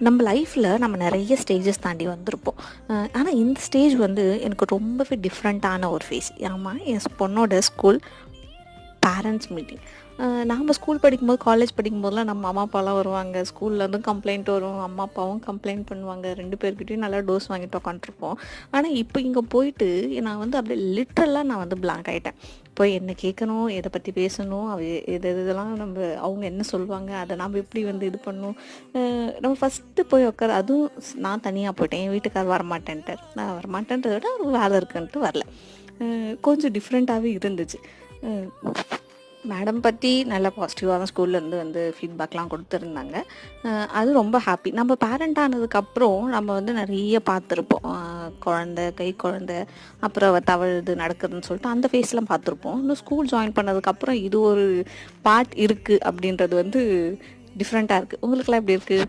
நம்ம லைஃப்பில் நம்ம நிறைய ஸ்டேஜஸ் தாண்டி வந்திருப்போம். ஆனால் இந்த ஸ்டேஜ் வந்து எனக்கு ரொம்பவே டிஃப்ரெண்ட்டான ஒரு ஃபேஸ். ஆமாம், என் பொண்ணோட ஸ்கூல் பேரண்ட்ஸ் மீட்டிங். நாம் ஸ்கூல் படிக்கும்போது, காலேஜ் படிக்கும்போதெல்லாம் நம்ம அம்மா அப்பாலாம் வருவாங்க. ஸ்கூல்லேருந்து கம்ப்ளைண்ட் வரும், அம்மா அப்பாவும் கம்ப்ளைண்ட் பண்ணுவாங்க. 2 பேர்கிட்டயும் நல்லா டோஸ் வாங்கிட்டு உட்காந்துருப்போம். ஆனால் இப்போ இங்கே போயிட்டு நான் வந்து அப்படியே லிட்ரலாக நான் வந்து பிளாங்க் ஆகிட்டேன். போய் என்ன கேட்கணும், எதை பற்றி பேசணும், இதெல்லாம் அவங்க என்ன சொல்லுவாங்க, அதை நாம் எப்படி வந்து இது பண்ணணும். நம்ம ஃபஸ்ட்டு போய் உட்கார, அதுவும் நான் தனியாக போயிட்டேன். என் வீட்டுக்கார் வரமாட்டேன்ட்டார். நான் வரமாட்டேன்றதை விட ஒரு வேலை இருக்குன்ட்டு வரல. கொஞ்சம் டிஃப்ரெண்ட்டாகவே இருந்துச்சு. மேடம் பற்றி நல்ல பாசிட்டிவாக தான் ஸ்கூல்லேருந்து வந்து ஃபீட்பேக்லாம் கொடுத்துருந்தாங்க. அது ரொம்ப ஹாப்பி. நம்ம பேரண்ட் ஆனதுக்கப்புறம் நம்ம வந்து நிறைய பார்த்துருப்போம். குழந்த, கை குழந்த, அப்புறம் அவ தவழுது நடக்குதுன்னு சொல்லிட்டு அந்த ஃபேஸ்லாம் பார்த்துருப்போம். இன்னும் ஸ்கூல் ஜாயின் பண்ணதுக்கப்புறம் இது ஒரு பார்ட் இருக்குது அப்படின்றது வந்து டிஃப்ரெண்ட்டாக இருக்குது. உங்களுக்குலாம் எப்படி இருக்குது?